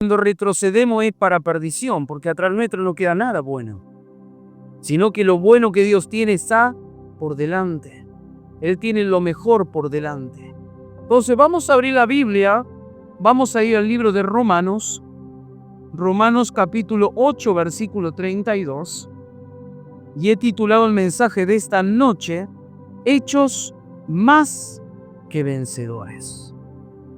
Cuando retrocedemos es para perdición, porque atrás nuestro no queda nada bueno, sino que lo bueno que Dios tiene está por delante. Él tiene lo mejor por delante. Entonces vamos a abrir la Biblia, vamos a ir al libro de Romanos, Romanos capítulo 8, versículo 32, y he titulado el mensaje de esta noche, Hechos más que vencedores.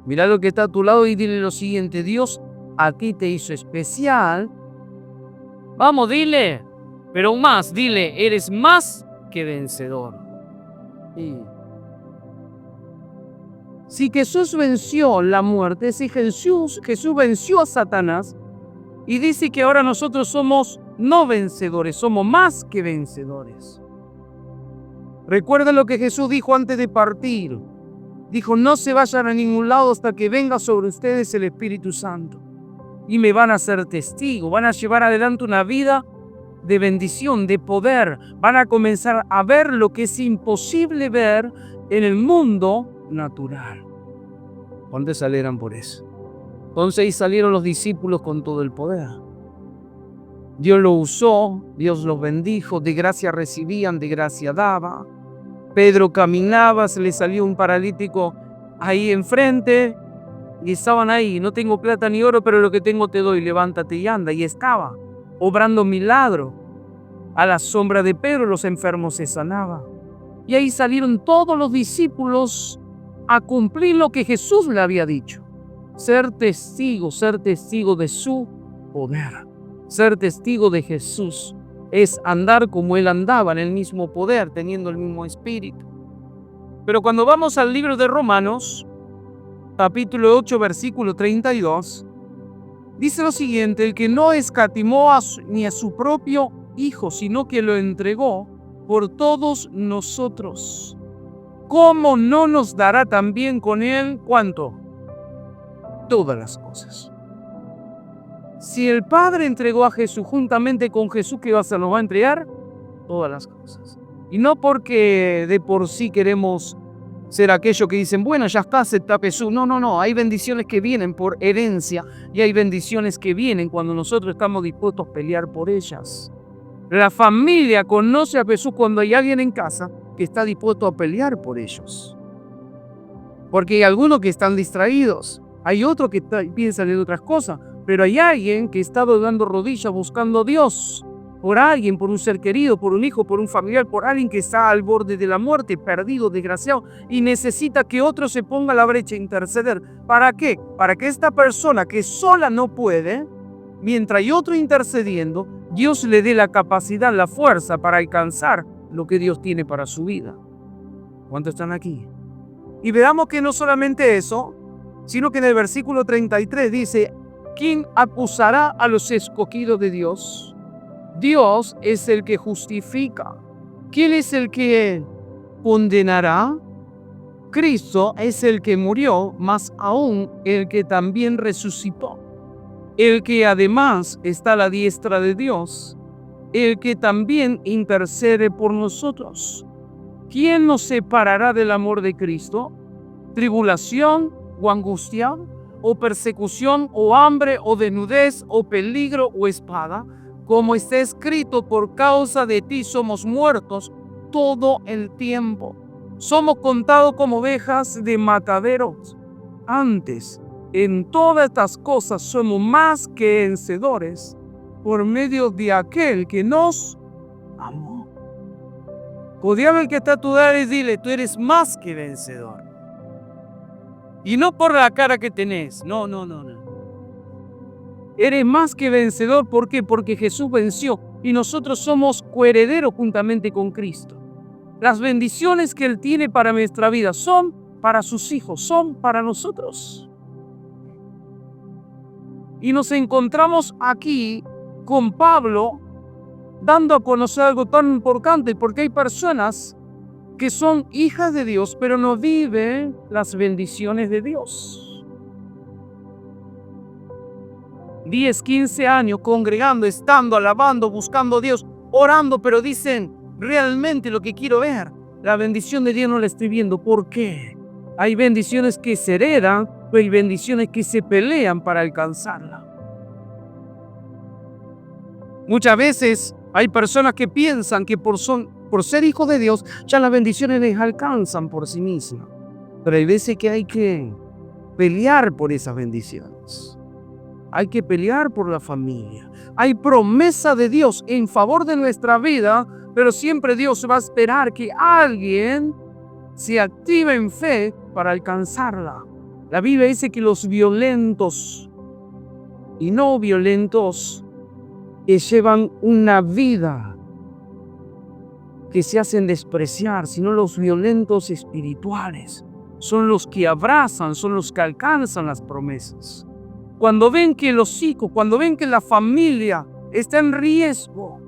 Mira lo que está a tu lado y dile lo siguiente: Dios a ti te hizo especial. Vamos, dile, pero más, dile, eres más que vencedor. Sí. Si Jesús venció la muerte, si Jesús venció a Satanás, y dice que ahora nosotros somos no vencedores, somos más que vencedores. Recuerda lo que Jesús dijo antes de partir. Dijo: no se vayan a ningún lado hasta que venga sobre ustedes el Espíritu Santo. Y me van a ser testigos, van a llevar adelante una vida de bendición, de poder. Van a comenzar a ver lo que es imposible ver en el mundo natural. ¿Cuántos salieron por eso? Entonces ahí salieron los discípulos con todo el poder. Dios los usó, Dios los bendijo, de gracia recibían, de gracia daba. Pedro caminaba, se le salió un paralítico ahí enfrente y estaban ahí: no tengo plata ni oro, pero lo que tengo te doy, levántate y anda. Y estaba obrando milagro. A la sombra de Pedro los enfermos se sanaban. Y ahí salieron todos los discípulos a cumplir lo que Jesús le había dicho: ser testigo de su poder. Ser testigo de Jesús es andar como Él andaba, en el mismo poder, teniendo el mismo espíritu. Pero cuando vamos al libro de Romanos, capítulo 8, versículo 32, dice lo siguiente: el que no escatimó ni a su propio Hijo, sino que lo entregó por todos nosotros, ¿cómo no nos dará también con Él cuánto? Todas las cosas. Si el Padre entregó a Jesús, juntamente con Jesús, ¿qué va a hacer? Nos va a entregar todas las cosas. Y no porque de por sí queremos ser aquellos que dicen: bueno, ya está, acepta Jesús. No. Hay bendiciones que vienen por herencia y hay bendiciones que vienen cuando nosotros estamos dispuestos a pelear por ellas. La familia conoce a Jesús cuando hay alguien en casa que está dispuesto a pelear por ellos. Porque hay algunos que están distraídos, hay otros que piensan en otras cosas, pero hay alguien que está dando rodillas buscando a Dios por alguien, por un ser querido, por un hijo, por un familiar, por alguien que está al borde de la muerte, perdido, desgraciado, y necesita que otro se ponga a la brecha a interceder. ¿Para qué? Para que esta persona que sola no puede, mientras hay otro intercediendo, Dios le dé la capacidad, la fuerza para alcanzar lo que Dios tiene para su vida. ¿Cuántos están aquí? Y veamos que no solamente eso, sino que en el versículo 33 dice: ¿quién acusará a los escogidos de Dios? Dios es el que justifica. ¿Quién es el que condenará? Cristo es el que murió, más aún el que también resucitó, el que además está a la diestra de Dios, el que también intercede por nosotros. ¿Quién nos separará del amor de Cristo? ¿Tribulación o angustia, o persecución, o hambre, o desnudez, o peligro, o espada? Como está escrito: por causa de ti somos muertos todo el tiempo. Somos contados como ovejas de mataderos. Antes, en todas estas cosas somos más que vencedores por medio de aquel que nos amó. Codiame al que está a tu lado y dile: tú eres más que vencedor. Y no por la cara que tenés, no. Eres más que vencedor. ¿Por qué? Porque Jesús venció y nosotros somos coherederos juntamente con Cristo. Las bendiciones que Él tiene para nuestra vida son para sus hijos, son para nosotros. Y nos encontramos aquí con Pablo dando a conocer algo tan importante, porque hay personas que son hijas de Dios, pero no viven las bendiciones de Dios. 10, 15 años congregando, estando, alabando, buscando a Dios, orando, pero dicen: realmente lo que quiero ver, la bendición de Dios no la estoy viendo. ¿Por qué? Hay bendiciones que se heredan, pero hay bendiciones que se pelean para alcanzarla. Muchas veces hay personas que piensan que por ser hijos de Dios, ya las bendiciones les alcanzan por sí mismas. Pero hay veces que hay que pelear por esas bendiciones. Hay que pelear por la familia. Hay promesa de Dios en favor de nuestra vida, pero siempre Dios va a esperar que alguien se active en fe para alcanzarla. La Biblia dice que los violentos y no violentos que llevan una vida que se hacen despreciar, sino los violentos espirituales son los que abrazan, son los que alcanzan las promesas. Cuando ven que los hijos, cuando ven que la familia está en riesgo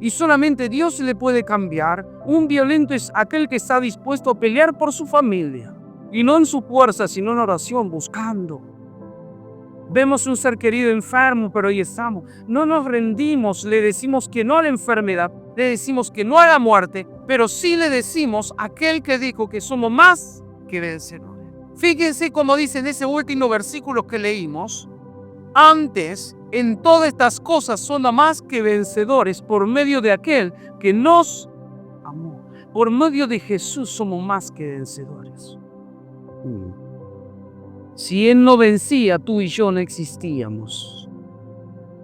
y solamente Dios le puede cambiar, un violento es aquel que está dispuesto a pelear por su familia y no en su fuerza, sino en oración, buscando. Vemos un ser querido enfermo, pero ahí estamos. No nos rendimos, le decimos que no a la enfermedad, le decimos que no a la muerte, pero sí le decimos a aquel que dijo que somos más que vencedores. Fíjense cómo dice en ese último versículo que leímos: antes, en todas estas cosas somos más que vencedores por medio de aquel que nos amó. Por medio de Jesús somos más que vencedores. Si Él no vencía, tú y yo no existíamos.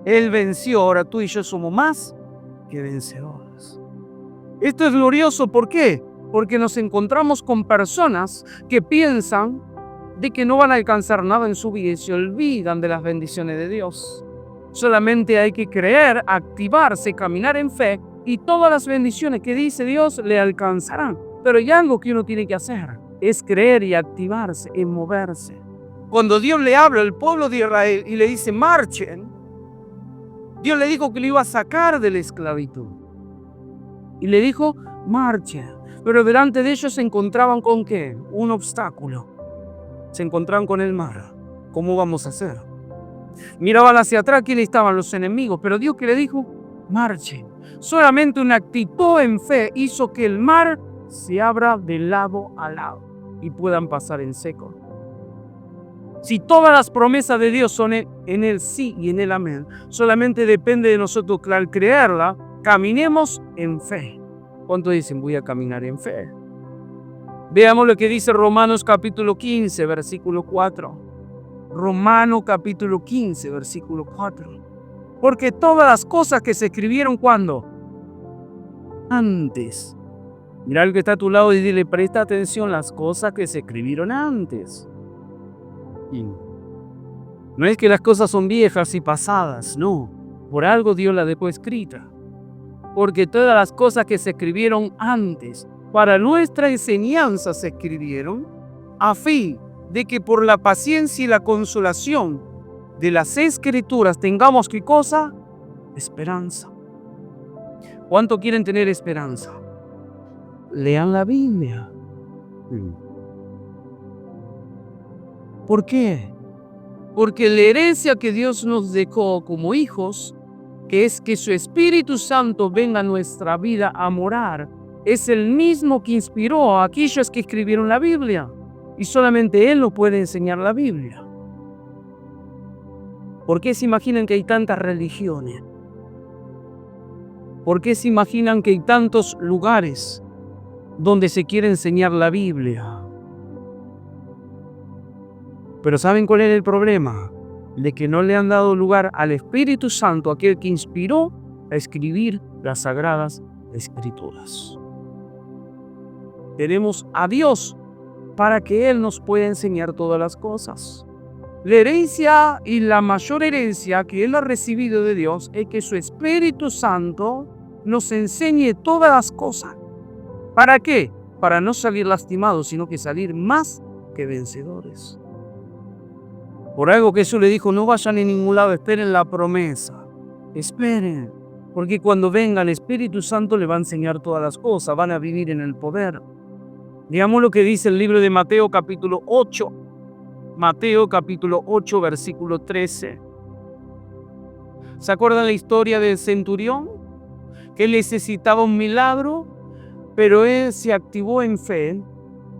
Él venció, ahora tú y yo somos más que vencedores. Esto es glorioso, ¿por qué? Porque nos encontramos con personas que piensan de que no van a alcanzar nada en su vida y se olvidan de las bendiciones de Dios. Solamente hay que creer, activarse, caminar en fe y todas las bendiciones que dice Dios le alcanzarán. Pero hay algo que uno tiene que hacer, es creer y activarse, en moverse. Cuando Dios le habla al pueblo de Israel y le dice marchen, Dios le dijo que le iba a sacar de la esclavitud. Y le dijo marchen. Pero delante de ellos se encontraban con ¿qué? Un obstáculo. Se encontraban con el mar. ¿Cómo vamos a hacer? Miraban hacia atrás, aquí estaban los enemigos, pero Dios que le dijo marchen. Solamente una actitud en fe hizo que el mar se abra de lado a lado y puedan pasar en seco. Si todas las promesas de Dios son en el sí y en el amén, solamente depende de nosotros que al creerla, caminemos en fe. ¿Cuántos dicen voy a caminar en fe? Veamos lo que dice Romanos capítulo 15, versículo 4. Romanos capítulo 15, versículo 4. Porque todas las cosas que se escribieron, ¿cuándo? Antes. Mira al que está a tu lado y dile, presta atención, las cosas que se escribieron antes. Y no es que las cosas son viejas y pasadas, no. Por algo Dios las dejó escrita. Porque todas las cosas que se escribieron antes, para nuestra enseñanza se escribieron, a fin de que por la paciencia y la consolación de las Escrituras tengamos, ¿qué cosa? Esperanza. ¿Cuánto quieren tener esperanza? Lean la Biblia. ¿Por qué? Porque la herencia que Dios nos dejó como hijos, que es que su Espíritu Santo venga a nuestra vida a morar, es el mismo que inspiró a aquellos que escribieron la Biblia. Y solamente Él nos puede enseñar la Biblia. ¿Por qué se imaginan que hay tantas religiones? ¿Por qué se imaginan que hay tantos lugares donde se quiere enseñar la Biblia? Pero ¿saben cuál es el problema? De que no le han dado lugar al Espíritu Santo, aquel que inspiró a escribir las Sagradas Escrituras. Tenemos a Dios para que Él nos pueda enseñar todas las cosas. La herencia y la mayor herencia que Él ha recibido de Dios es que su Espíritu Santo nos enseñe todas las cosas. ¿Para qué? Para no salir lastimados, sino que salir más que vencedores. Por algo que Jesús le dijo, no vayan en ningún lado, esperen la promesa. Esperen, porque cuando venga el Espíritu Santo le va a enseñar todas las cosas, van a vivir en el poder. Digamos lo que dice el libro de Mateo capítulo 8. Mateo capítulo 8, versículo 13. ¿Se acuerdan la historia del centurión? Que él necesitaba un milagro, pero él se activó en fe.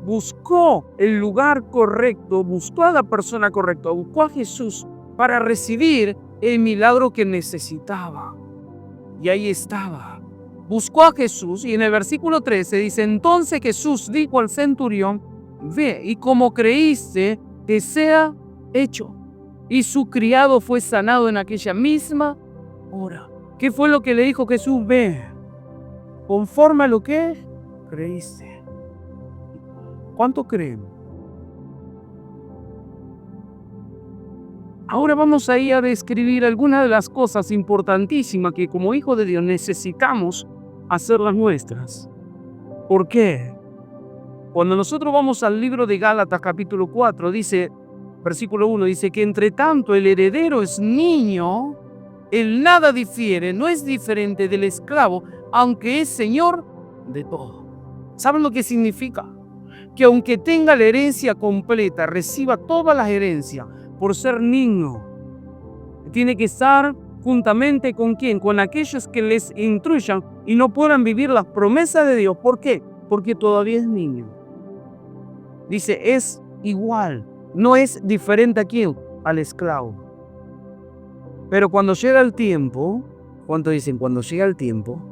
Buscó el lugar correcto, buscó a la persona correcta, buscó a Jesús para recibir el milagro que necesitaba. Y ahí estaba. Buscó a Jesús y en el versículo 13 dice, entonces Jesús dijo al centurión, ve y como creíste, te sea hecho. Y su criado fue sanado en aquella misma hora. ¿Qué fue lo que le dijo Jesús? Ve, conforme a lo que creíste. ¿Cuánto creen? Ahora vamos a ir a describir algunas de las cosas importantísimas que como hijos de Dios necesitamos hacerlas nuestras. ¿Por qué? Cuando nosotros vamos al libro de Gálatas capítulo 4, dice, versículo 1, dice que entre tanto el heredero es niño, él nada difiere, no es diferente del esclavo, aunque es señor de todo. ¿Saben lo que significa? Que aunque tenga la herencia completa, reciba toda la herencia, por ser niño, tiene que estar juntamente con ¿quién? Con aquellos que les instruyan y no puedan vivir las promesas de Dios. ¿Por qué? Porque todavía es niño. Dice, es igual, no es diferente a quién, al esclavo. Pero cuando llega el tiempo, ¿cuánto dicen? Cuando llega el tiempo,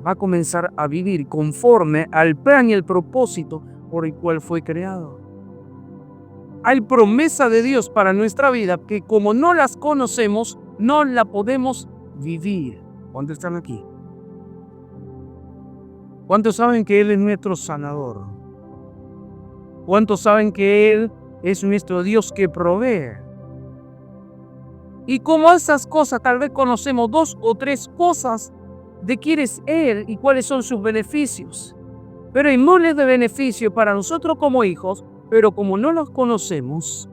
va a comenzar a vivir conforme al plan y el propósito por el cual fue creado. Hay promesa de Dios para nuestra vida que como no las conocemos, no la podemos vivir. ¿Cuántos están aquí? ¿Cuántos saben que Él es nuestro sanador? ¿Cuántos saben que Él es nuestro Dios que provee? Y como esas cosas, tal vez conocemos 2 o 3 cosas de quién es Él y cuáles son sus beneficios. Pero hay miles de beneficios para nosotros como hijos, pero como no los conocemos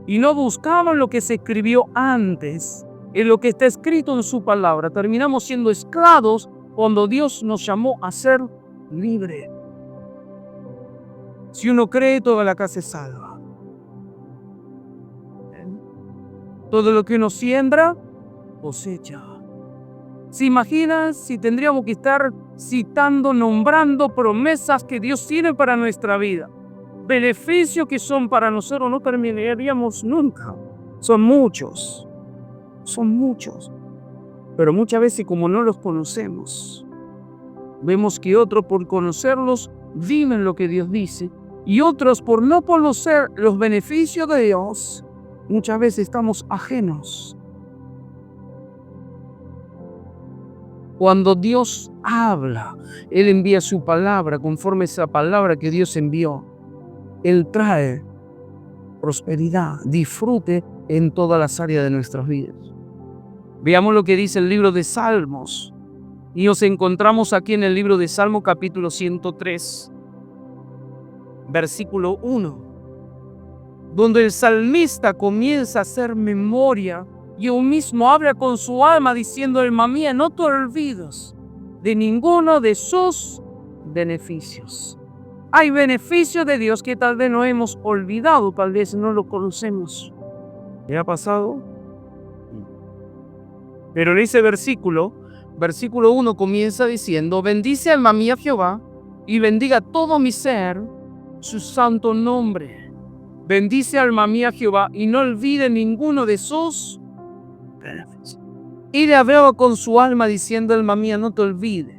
y no buscamos lo que se escribió antes, en lo que está escrito en su palabra, terminamos siendo esclavos cuando Dios nos llamó a ser libres. Si uno cree, toda la casa es salva. Todo lo que uno siembra, cosecha. ¿Se imaginan si tendríamos que estar citando, nombrando promesas que Dios tiene para nuestra vida? Beneficios que son para nosotros, no terminaríamos nunca. Son muchos. Pero muchas veces como no los conocemos, vemos que otros por conocerlos viven lo que Dios dice y otros por no conocer los beneficios de Dios, muchas veces estamos ajenos. Cuando Dios habla, Él envía su palabra conforme a esa palabra que Dios envió. Él trae prosperidad, disfrute en todas las áreas de nuestras vidas. Veamos lo que dice el libro de Salmos. Y nos encontramos aquí en el libro de Salmo capítulo 103, versículo 1, donde el salmista comienza a hacer memoria y aún mismo habla con su alma diciendo, alma mía, no te olvides de ninguno de sus beneficios. Hay beneficios de Dios que tal vez no hemos olvidado, tal vez no lo conocemos. ¿Qué ha pasado? Pero en ese versículo 1 comienza diciendo, bendice alma mía Jehová y bendiga todo mi ser su santo nombre. Bendice alma mía Jehová y no olvide ninguno de sus beneficios. Y le hablaba con su alma diciendo, alma mía, no te olvides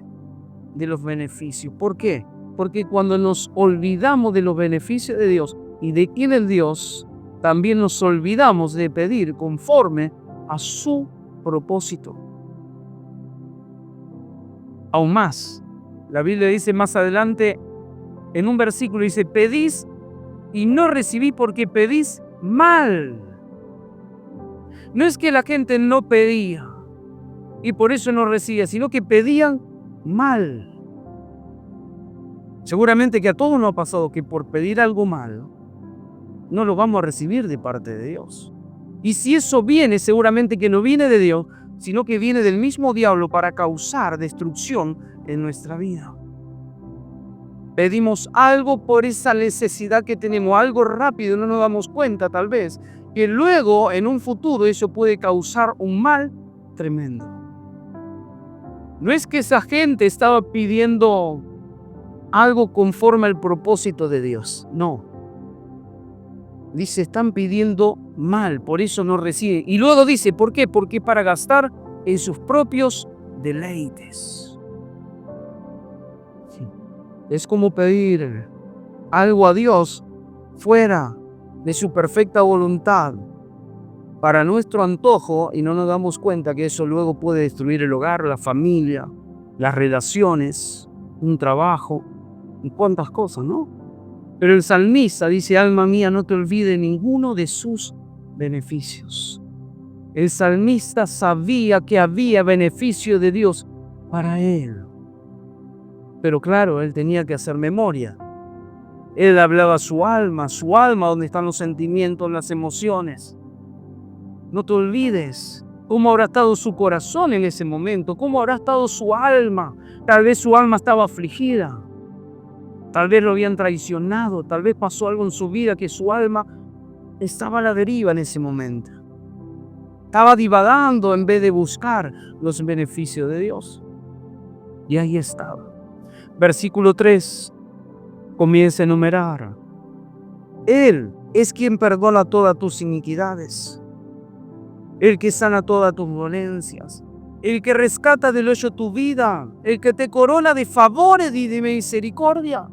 de los beneficios. ¿Por qué? Porque cuando nos olvidamos de los beneficios de Dios y de quién es Dios, también nos olvidamos de pedir conforme a su propósito. Aún más, la Biblia dice más adelante, en un versículo dice, pedís y no recibí porque pedís mal. No es que la gente no pedía y por eso no recibía, sino que pedían mal. Seguramente que a todos nos ha pasado que por pedir algo malo, no lo vamos a recibir de parte de Dios. Y si eso viene, seguramente que no viene de Dios, sino que viene del mismo diablo para causar destrucción en nuestra vida. Pedimos algo por esa necesidad que tenemos, algo rápido, no nos damos cuenta tal vez, que luego en un futuro eso puede causar un mal tremendo. No es que esa gente estaba pidiendo algo conforme al propósito de Dios, no. Dice, están pidiendo mal, por eso no reciben. Y luego dice, ¿por qué? Porque para gastar en sus propios deleites. Sí. Es como pedir algo a Dios fuera de su perfecta voluntad para nuestro antojo y no nos damos cuenta que eso luego puede destruir el hogar, la familia, las relaciones, un trabajo y cuántas cosas, ¿no? Pero el salmista dice: alma mía, no te olvides ninguno de sus beneficios. El salmista sabía que había beneficio de Dios para él. Pero claro, él tenía que hacer memoria. Él hablaba a su alma donde están los sentimientos, las emociones. No te olvides cómo habrá estado su corazón en ese momento, cómo habrá estado su alma. Tal vez su alma estaba afligida, tal vez lo habían traicionado, tal vez pasó algo en su vida que su alma estaba a la deriva en ese momento. Estaba divagando en vez de buscar los beneficios de Dios. Y ahí estaba. Versículo 3 comienza a enumerar: Él es quien perdona todas tus iniquidades, el que sana todas tus dolencias, el que rescata del hoyo tu vida, el que te corona de favores y de misericordia,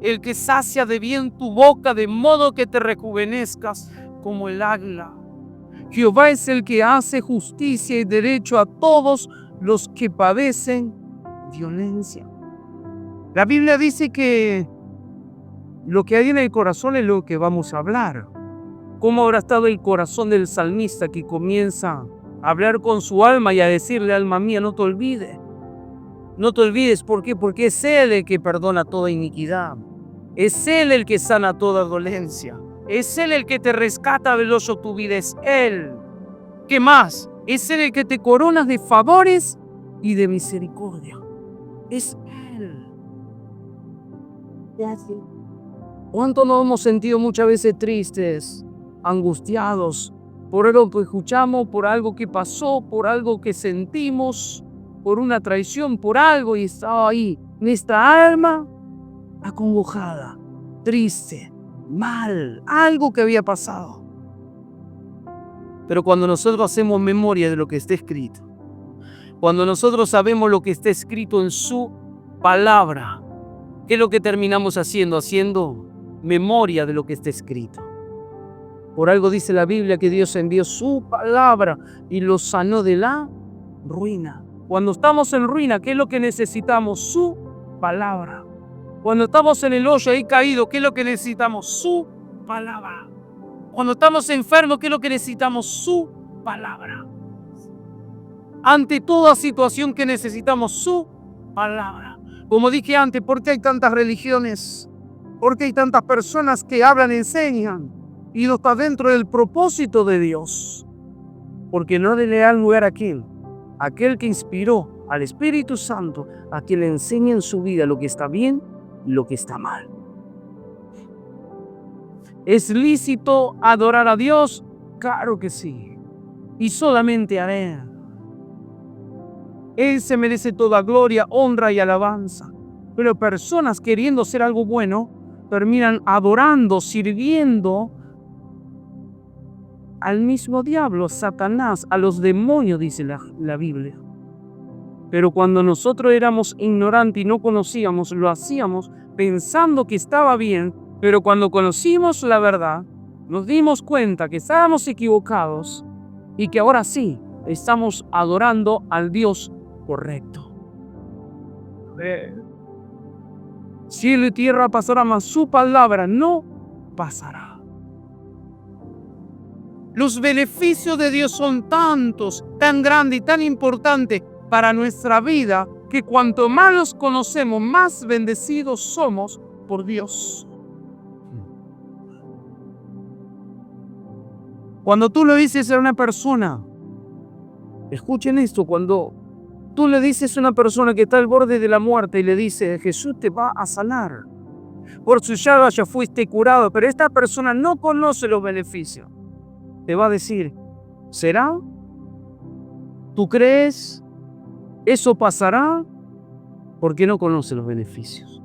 el que sacia de bien tu boca de modo que te rejuvenezcas como el águila. Jehová es el que hace justicia y derecho a todos los que padecen violencia. La Biblia dice que lo que hay en el corazón es lo que vamos a hablar. ¿Cómo habrá estado el corazón del salmista que comienza a hablar con su alma y a decirle: alma mía, no te olvides? No te olvides, ¿por qué? Porque es Él el que perdona toda iniquidad. Es Él el que sana toda dolencia. Es Él el que te rescata del hoyo tu vida. Es Él. ¿Qué más? Es Él el que te corona de favores y de misericordia. Es Él. Gracias. ¿Cuánto nos hemos sentido muchas veces tristes, angustiados por algo que escuchamos, por algo que pasó, por algo que sentimos, por una traición, por algo, y estaba ahí nuestra alma acongojada, triste, mal, algo que había pasado? Pero cuando nosotros hacemos memoria de lo que está escrito, cuando nosotros sabemos lo que está escrito en su palabra, ¿qué es lo que terminamos haciendo? Haciendo memoria de lo que está escrito. Por algo dice la Biblia que Dios envió su palabra y lo sanó de la ruina. Cuando estamos en ruina, ¿qué es lo que necesitamos? Su palabra. Cuando estamos en el hoyo ahí caído, ¿qué es lo que necesitamos? Su palabra. Cuando estamos enfermos, ¿qué es lo que necesitamos? Su palabra. Ante toda situación que necesitamos, su palabra. Como dije antes, ¿por qué hay tantas religiones? ¿Por qué hay tantas personas que hablan, enseñan y no está dentro del propósito de Dios? Porque no le da lugar a quién, aquel que inspiró al Espíritu Santo a que le enseñe en su vida lo que está bien y lo que está mal. ¿Es lícito adorar a Dios? Claro que sí. Y solamente a Él. Él se merece toda gloria, honra y alabanza. Pero personas queriendo ser algo bueno terminan adorando, sirviendo al mismo diablo, Satanás, a los demonios, dice la Biblia. Pero cuando nosotros éramos ignorantes y no conocíamos, lo hacíamos pensando que estaba bien, pero cuando conocimos la verdad, nos dimos cuenta que estábamos equivocados y que ahora sí estamos adorando al Dios correcto. Cielo y tierra pasará, mas su palabra no pasará. Los beneficios de Dios son tantos, tan grandes y tan importantes para nuestra vida, que cuanto más los conocemos, más bendecidos somos por Dios. Cuando tú le dices a una persona, escuchen esto, cuando tú le dices a una persona que está al borde de la muerte y le dices: Jesús te va a sanar, por su llaga ya fuiste curado, pero esta persona no conoce los beneficios, te va a decir: ¿será? ¿Tú crees? ¿Eso pasará? Porque no conoce los beneficios.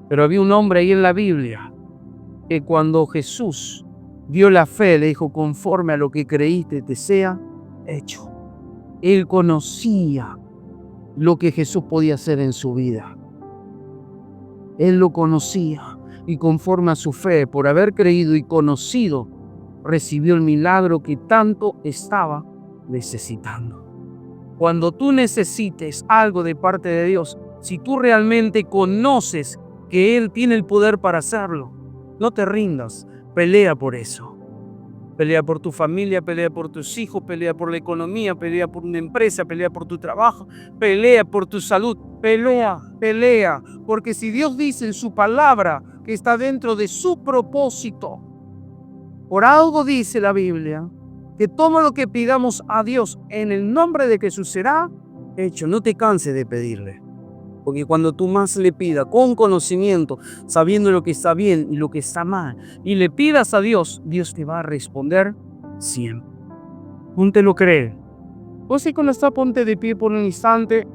Pero había un hombre ahí en la Biblia que cuando Jesús vio la fe, le dijo: conforme a lo que creíste te sea hecho. Él conocía lo que Jesús podía hacer en su vida. Él lo conocía y conforme a su fe, por haber creído y conocido, recibió el milagro que tanto estaba necesitando. Cuando tú necesites algo de parte de Dios, si tú realmente conoces que Él tiene el poder para hacerlo, no te rindas, pelea por eso. Pelea por tu familia, pelea por tus hijos, pelea por la economía, pelea por una empresa, pelea por tu trabajo, pelea por tu salud, pelea. Porque si Dios dice en su palabra que está dentro de su propósito, por algo dice la Biblia, que todo lo que pidamos a Dios en el nombre de Jesús será hecho. No te canses de pedirle. Porque cuando tú más le pidas con conocimiento, sabiendo lo que está bien y lo que está mal, y le pidas a Dios, Dios te va a responder siempre. Ponte lo cree. Vos sí, cuando está, ponte de pie por un instante.